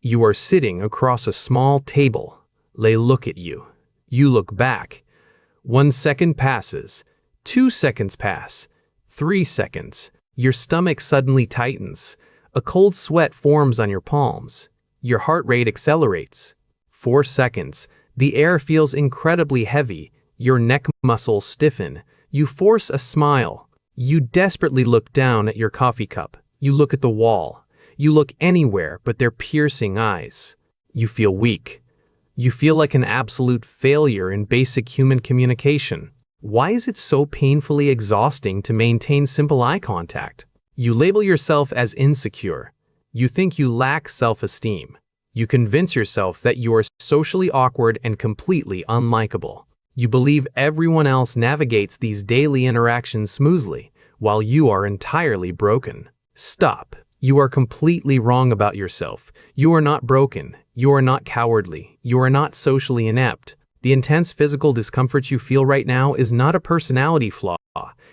You are sitting across a small table. They look at you. You look back. 1 second passes. 2 seconds pass. 3 seconds. Your stomach suddenly tightens. A cold sweat forms on your palms. Your heart rate accelerates. 4 seconds. The air feels incredibly heavy. Your neck muscles stiffen. You force a smile. You desperately look down at your coffee cup. You look at the wall. You look anywhere but their piercing eyes. You feel weak. You feel like an absolute failure in basic human communication. Why is it so painfully exhausting to maintain simple eye contact? You label yourself as insecure. You think you lack self-esteem. You convince yourself that you are socially awkward and completely unlikable. You believe everyone else navigates these daily interactions smoothly, while you are entirely broken. Stop. You are completely wrong about yourself. You are not broken. You are not cowardly. You are not socially inept. The intense physical discomfort you feel right now is not a personality flaw.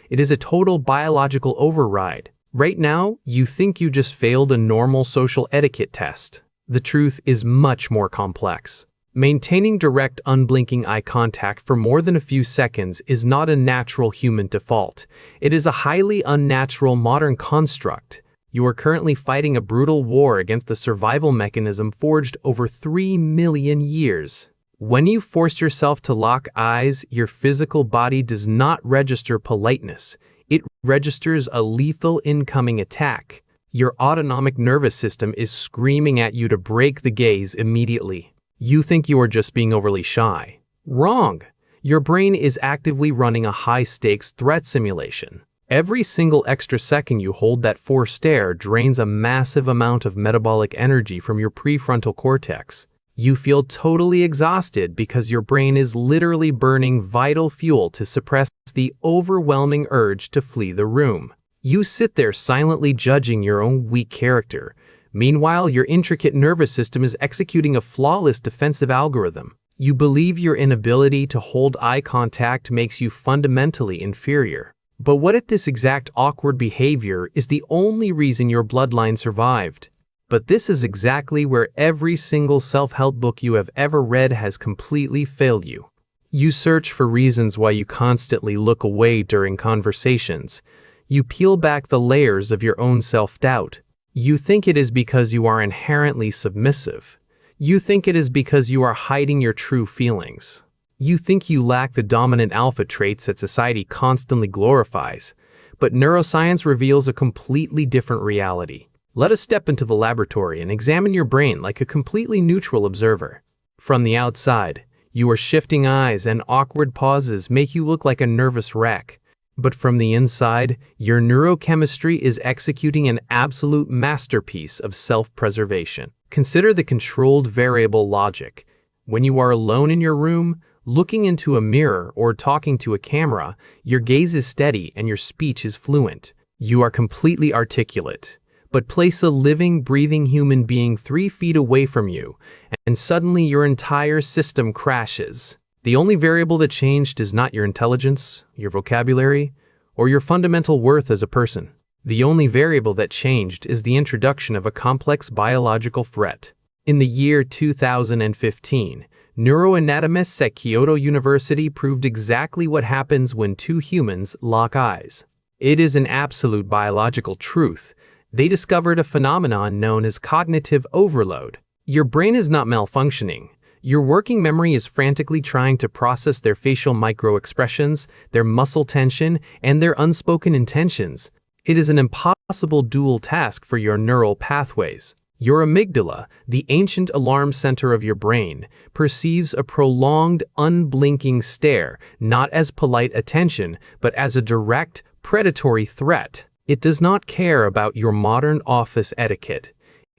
It is a total biological override. Right now, you think you just failed a normal social etiquette test. The truth is much more complex. Maintaining direct, unblinking eye contact for more than a few seconds is not a natural human default. It is a highly unnatural modern construct. You are currently fighting a brutal war against a survival mechanism forged over 3 million years. When you force yourself to lock eyes, your physical body does not register politeness. It registers a lethal incoming attack. Your autonomic nervous system is screaming at you to break the gaze immediately. You think you are just being overly shy. Wrong. Your brain is actively running a high-stakes threat simulation. Every single extra second you hold that forced stare drains a massive amount of metabolic energy from your prefrontal cortex. You feel totally exhausted because your brain is literally burning vital fuel to suppress the overwhelming urge to flee the room. You sit there silently judging your own weak character. Meanwhile, your intricate nervous system is executing a flawless defensive algorithm. You believe your inability to hold eye contact makes you fundamentally inferior. But what if this exact awkward behavior is the only reason your bloodline survived? But this is exactly where every single self-help book you have ever read has completely failed you. You search for reasons why you constantly look away during conversations. You peel back the layers of your own self-doubt. You think it is because you are inherently submissive. You think it is because you are hiding your true feelings. You think you lack the dominant alpha traits that society constantly glorifies. But neuroscience reveals a completely different reality. Let us step into the laboratory and examine your brain like a completely neutral observer. From the outside, your shifting eyes and awkward pauses make you look like a nervous wreck. But from the inside, your neurochemistry is executing an absolute masterpiece of self-preservation. Consider the controlled variable logic. When you are alone in your room, looking into a mirror or talking to a camera, your gaze is steady and your speech is fluent. You are completely articulate. But place a living, breathing human being 3 feet away from you, and suddenly your entire system crashes. The only variable that changed is not your intelligence, your vocabulary, or your fundamental worth as a person. The only variable that changed is the introduction of a complex biological threat. In the year 2015, neuroanatomists at Kyoto University proved exactly what happens when 2 humans lock eyes. It is an absolute biological truth. They discovered a phenomenon known as cognitive overload. Your brain is not malfunctioning. Your working memory is frantically trying to process their facial microexpressions, their muscle tension, and their unspoken intentions. It is an impossible dual task for your neural pathways. Your amygdala, the ancient alarm center of your brain, perceives a prolonged, unblinking stare not as polite attention, but as a direct, predatory threat. It does not care about your modern office etiquette.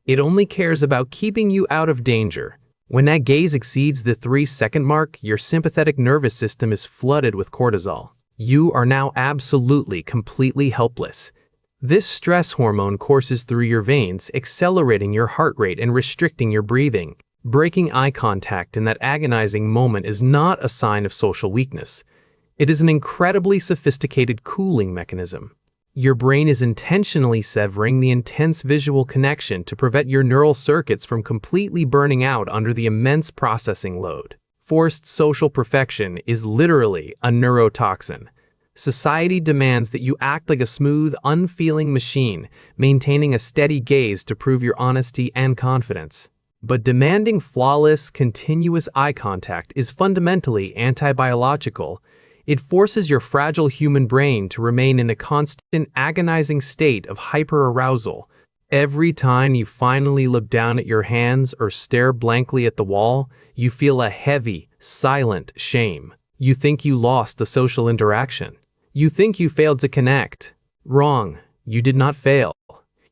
It only cares about keeping you out of danger. When that gaze exceeds the 3-second mark, your sympathetic nervous system is flooded with cortisol. You are now absolutely, completely helpless. This stress hormone courses through your veins, accelerating your heart rate and restricting your breathing. Breaking eye contact in that agonizing moment is not a sign of social weakness. It is an incredibly sophisticated cooling mechanism. Your brain is intentionally severing the intense visual connection to prevent your neural circuits from completely burning out under the immense processing load. Forced social perfection is literally a neurotoxin. Society demands that you act like a smooth, unfeeling machine, maintaining a steady gaze to prove your honesty and confidence. But demanding flawless, continuous eye contact is fundamentally anti-biological. It forces your fragile human brain to remain in a constant, agonizing state of hyperarousal. Every time you finally look down at your hands or stare blankly at the wall, you feel a heavy, silent shame. You think you lost the social interaction. You think you failed to connect. Wrong. You did not fail.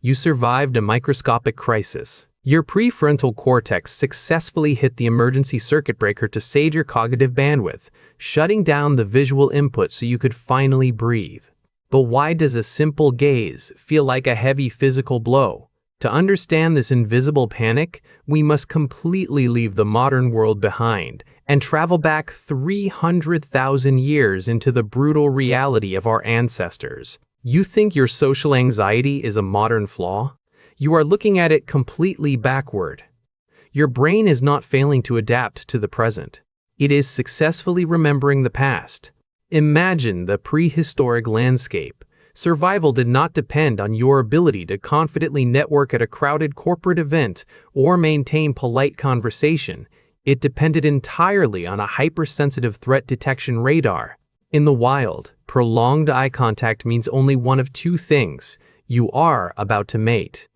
You survived a microscopic crisis. Your prefrontal cortex successfully hit the emergency circuit breaker to save your cognitive bandwidth, shutting down the visual input so you could finally breathe. But why does a simple gaze feel like a heavy physical blow? To understand this invisible panic, we must completely leave the modern world behind and travel back 300,000 years into the brutal reality of our ancestors. You think your social anxiety is a modern flaw? You are looking at it completely backward. Your brain is not failing to adapt to the present. It is successfully remembering the past. Imagine the prehistoric landscape. Survival did not depend on your ability to confidently network at a crowded corporate event or maintain polite conversation. It depended entirely on a hypersensitive threat detection radar. In the wild, prolonged eye contact means only one of two things: you are about to mate,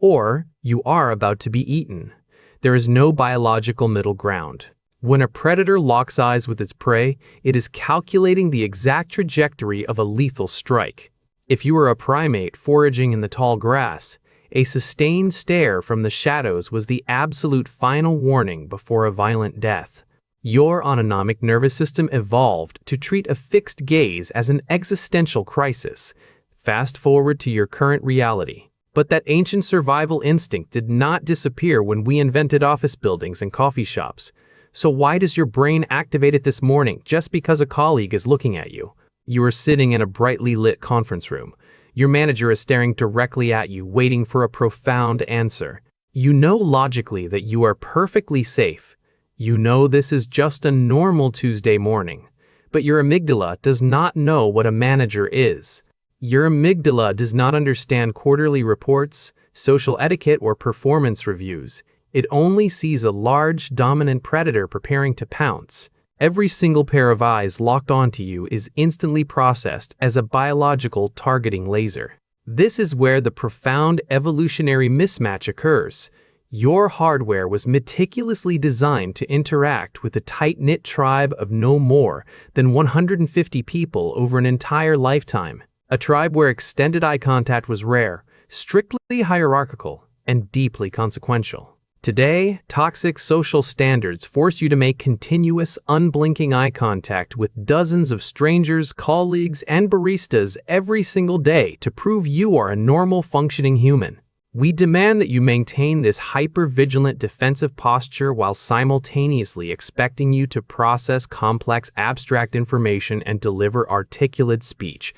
or you are about to be eaten. There is no biological middle ground. When a predator locks eyes with its prey, it is calculating the exact trajectory of a lethal strike. If you were a primate foraging in the tall grass, a sustained stare from the shadows was the absolute final warning before a violent death. Your autonomic nervous system evolved to treat a fixed gaze as an existential crisis. Fast forward to your current reality. But that ancient survival instinct did not disappear when we invented office buildings and coffee shops. So why does your brain activate it this morning just because a colleague is looking at you? You are sitting in a brightly lit conference room. Your manager is staring directly at you, waiting for a profound answer. You know logically that you are perfectly safe. You know this is just a normal Tuesday morning. But your amygdala does not know what a manager is. Your amygdala does not understand quarterly reports, social etiquette, or performance reviews. It only sees a large, dominant predator preparing to pounce. Every single pair of eyes locked onto you is instantly processed as a biological targeting laser. This is where the profound evolutionary mismatch occurs. Your hardware was meticulously designed to interact with a tight-knit tribe of no more than 150 people over an entire lifetime. A tribe where extended eye contact was rare, strictly hierarchical, and deeply consequential. Today, toxic social standards force you to make continuous, unblinking eye contact with dozens of strangers, colleagues, and baristas every single day to prove you are a normal, functioning human. We demand that you maintain this hyper-vigilant defensive posture while simultaneously expecting you to process complex, abstract information and deliver articulate speech.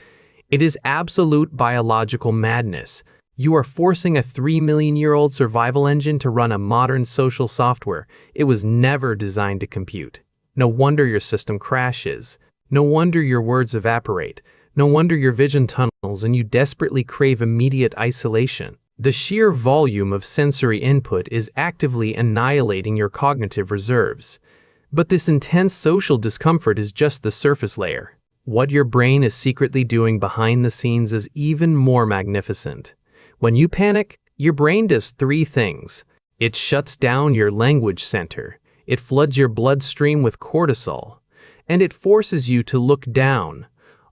It is absolute biological madness. You are forcing a 3 million-year-old survival engine to run a modern social software. It was never designed to compute. No wonder your system crashes. No wonder your words evaporate. No wonder your vision tunnels and you desperately crave immediate isolation. The sheer volume of sensory input is actively annihilating your cognitive reserves. But this intense social discomfort is just the surface layer. What your brain is secretly doing behind the scenes is even more magnificent. When you panic, your brain does three things. It shuts down your language center, it floods your bloodstream with cortisol, and it forces you to look down,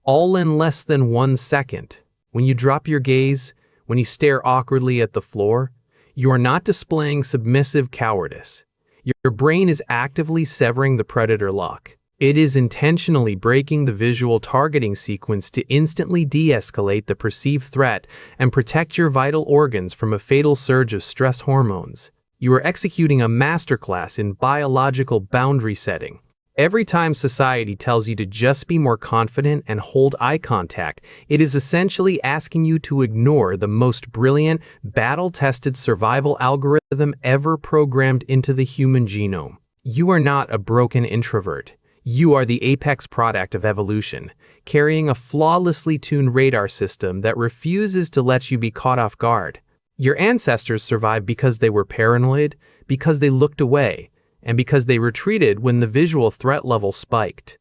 all in less than 1 second. When you drop your gaze, when you stare awkwardly at the floor, you are not displaying submissive cowardice. Your brain is actively severing the predator lock. It is intentionally breaking the visual targeting sequence to instantly de-escalate the perceived threat and protect your vital organs from a fatal surge of stress hormones. You are executing a masterclass in biological boundary setting. Every time society tells you to just be more confident and hold eye contact, it is essentially asking you to ignore the most brilliant, battle-tested survival algorithm ever programmed into the human genome. You are not a broken introvert. You are the apex product of evolution, carrying a flawlessly tuned radar system that refuses to let you be caught off guard. Your ancestors survived because they were paranoid, because they looked away, and because they retreated when the visual threat level spiked.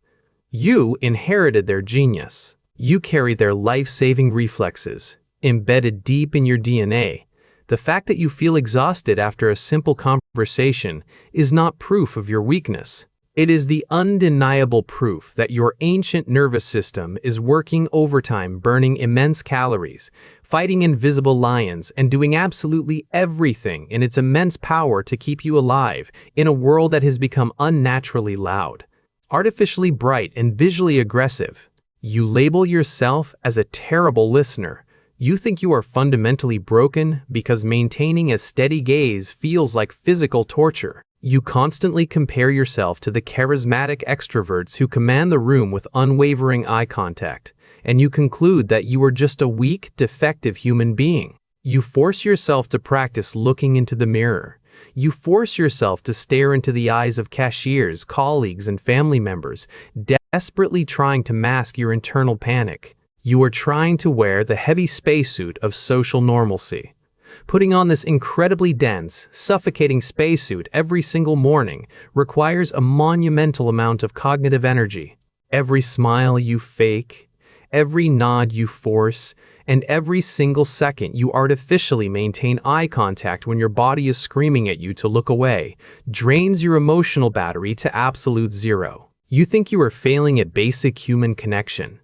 You inherited their genius. You carry their life-saving reflexes, embedded deep in your DNA. The fact that you feel exhausted after a simple conversation is not proof of your weakness. It is the undeniable proof that your ancient nervous system is working overtime, burning immense calories, fighting invisible lions, and doing absolutely everything in its immense power to keep you alive in a world that has become unnaturally loud, artificially bright, and visually aggressive. You label yourself as a terrible listener. You think you are fundamentally broken because maintaining a steady gaze feels like physical torture. You constantly compare yourself to the charismatic extroverts who command the room with unwavering eye contact, and you conclude that you are just a weak, defective human being. You force yourself to practice looking into the mirror. You force yourself to stare into the eyes of cashiers, colleagues, and family members, desperately trying to mask your internal panic. You are trying to wear the heavy spacesuit of social normalcy. Putting on this incredibly dense, suffocating spacesuit every single morning requires a monumental amount of cognitive energy. Every smile you fake, every nod you force, and every single second you artificially maintain eye contact when your body is screaming at you to look away drains your emotional battery to absolute zero. You think you are failing at basic human connection.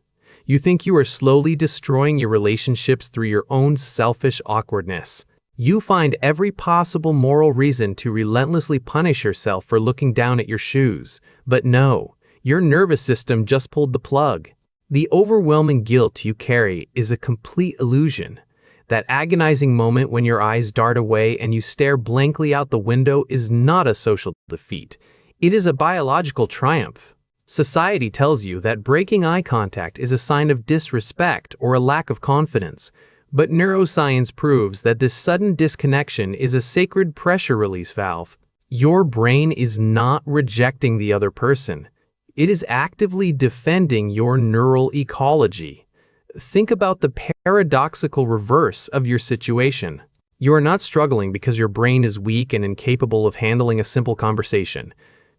You think you are slowly destroying your relationships through your own selfish awkwardness. You find every possible moral reason to relentlessly punish yourself for looking down at your shoes. But no, your nervous system just pulled the plug. The overwhelming guilt you carry is a complete illusion. That agonizing moment when your eyes dart away and you stare blankly out the window is not a social defeat. It is a biological triumph. Society tells you that breaking eye contact is a sign of disrespect or a lack of confidence, but neuroscience proves that this sudden disconnection is a sacred pressure release valve. Your brain is not rejecting the other person. It is actively defending your neural ecology. Think about the paradoxical reverse of your situation. You are not struggling because your brain is weak and incapable of handling a simple conversation.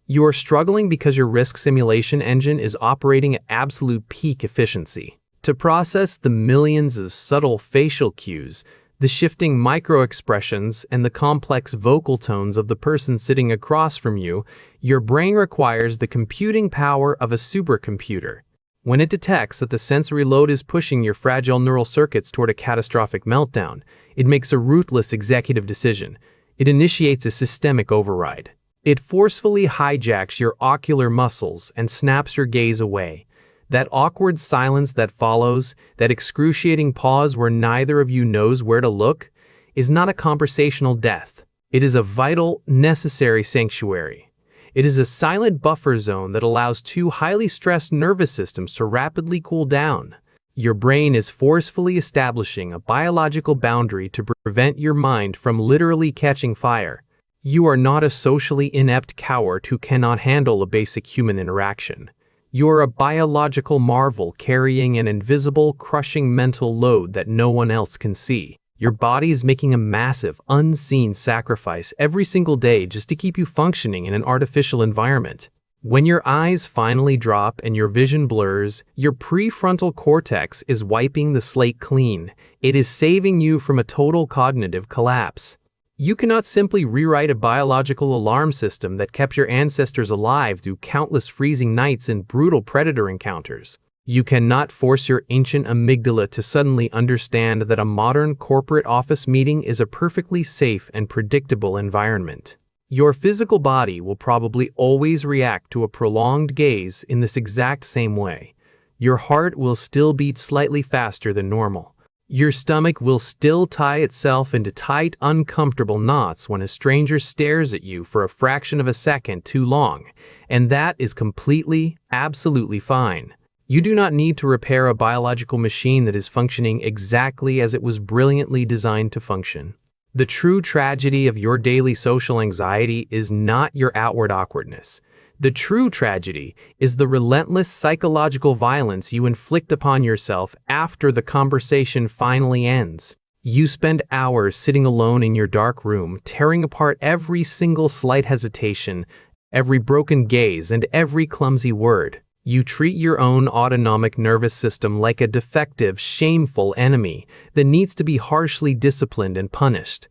You are struggling because your risk simulation engine is operating at absolute peak efficiency. To process the millions of subtle facial cues, the shifting microexpressions, and the complex vocal tones of the person sitting across from you, your brain requires the computing power of a supercomputer. When it detects that the sensory load is pushing your fragile neural circuits toward a catastrophic meltdown, it makes a ruthless executive decision. It initiates a systemic override. It forcefully hijacks your ocular muscles and snaps your gaze away. That awkward silence that follows, that excruciating pause where neither of you knows where to look, is not a conversational death. It is a vital, necessary sanctuary. It is a silent buffer zone that allows two highly stressed nervous systems to rapidly cool down. Your brain is forcefully establishing a biological boundary to prevent your mind from literally catching fire. You are not a socially inept coward who cannot handle a basic human interaction. You are a biological marvel carrying an invisible, crushing mental load that no one else can see. Your body is making a massive, unseen sacrifice every single day just to keep you functioning in an artificial environment. When your eyes finally drop and your vision blurs, your prefrontal cortex is wiping the slate clean. It is saving you from a total cognitive collapse. You cannot simply rewrite a biological alarm system that kept your ancestors alive through countless freezing nights and brutal predator encounters. You cannot force your ancient amygdala to suddenly understand that a modern corporate office meeting is a perfectly safe and predictable environment. Your physical body will probably always react to a prolonged gaze in this exact same way. Your heart will still beat slightly faster than normal. Your stomach will still tie itself into tight, uncomfortable knots when a stranger stares at you for a fraction of a second too long, and that is completely, absolutely fine. You do not need to repair a biological machine that is functioning exactly as it was brilliantly designed to function. The true tragedy of your daily social anxiety is not your outward awkwardness. The true tragedy is the relentless psychological violence you inflict upon yourself after the conversation finally ends. You spend hours sitting alone in your dark room, tearing apart every single slight hesitation, every broken gaze, and every clumsy word. You treat your own autonomic nervous system like a defective, shameful enemy that needs to be harshly disciplined and punished.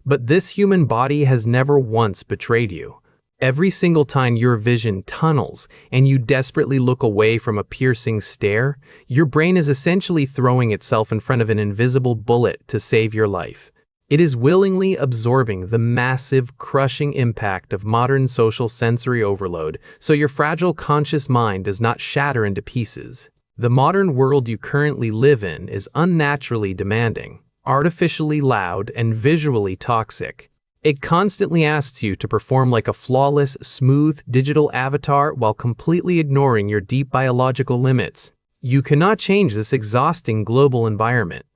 But this human body has never once betrayed you. Every single time your vision tunnels and you desperately look away from a piercing stare, your brain is essentially throwing itself in front of an invisible bullet to save your life. It is willingly absorbing the massive, crushing impact of modern social sensory overload so your fragile conscious mind does not shatter into pieces. The modern world you currently live in is unnaturally demanding, artificially loud, and visually toxic. It constantly asks you to perform like a flawless, smooth digital avatar while completely ignoring your deep biological limits. You cannot change this exhausting global environment,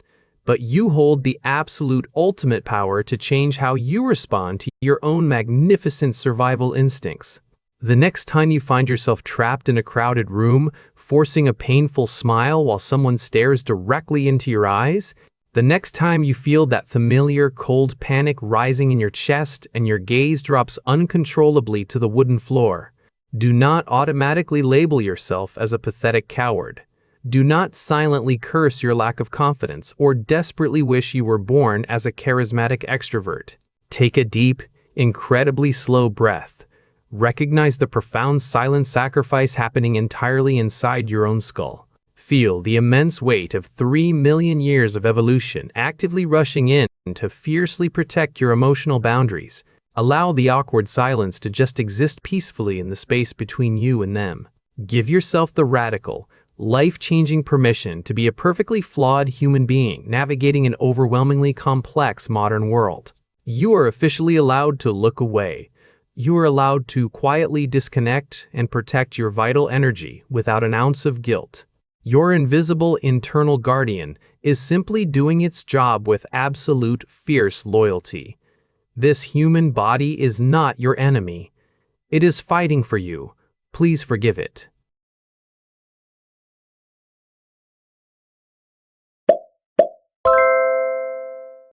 but you hold the absolute ultimate power to change how you respond to your own magnificent survival instincts. The next time you find yourself trapped in a crowded room, forcing a painful smile while someone stares directly into your eyes, the next time you feel that familiar cold panic rising in your chest and your gaze drops uncontrollably to the wooden floor, do not automatically label yourself as a pathetic coward. Do not silently curse your lack of confidence or desperately wish you were born as a charismatic extrovert. Take a deep, incredibly slow breath. Recognize the profound silent sacrifice happening entirely inside your own skull. Feel the immense weight of 3 million years of evolution actively rushing in to fiercely protect your emotional boundaries. Allow the awkward silence to just exist peacefully in the space between you and them. Give yourself the radical, life-changing permission to be a perfectly flawed human being navigating an overwhelmingly complex modern world. You are officially allowed to look away. You are allowed to quietly disconnect and protect your vital energy without an ounce of guilt. Your invisible internal guardian is simply doing its job with absolute fierce loyalty. This human body is not your enemy. It is fighting for you. Please forgive it.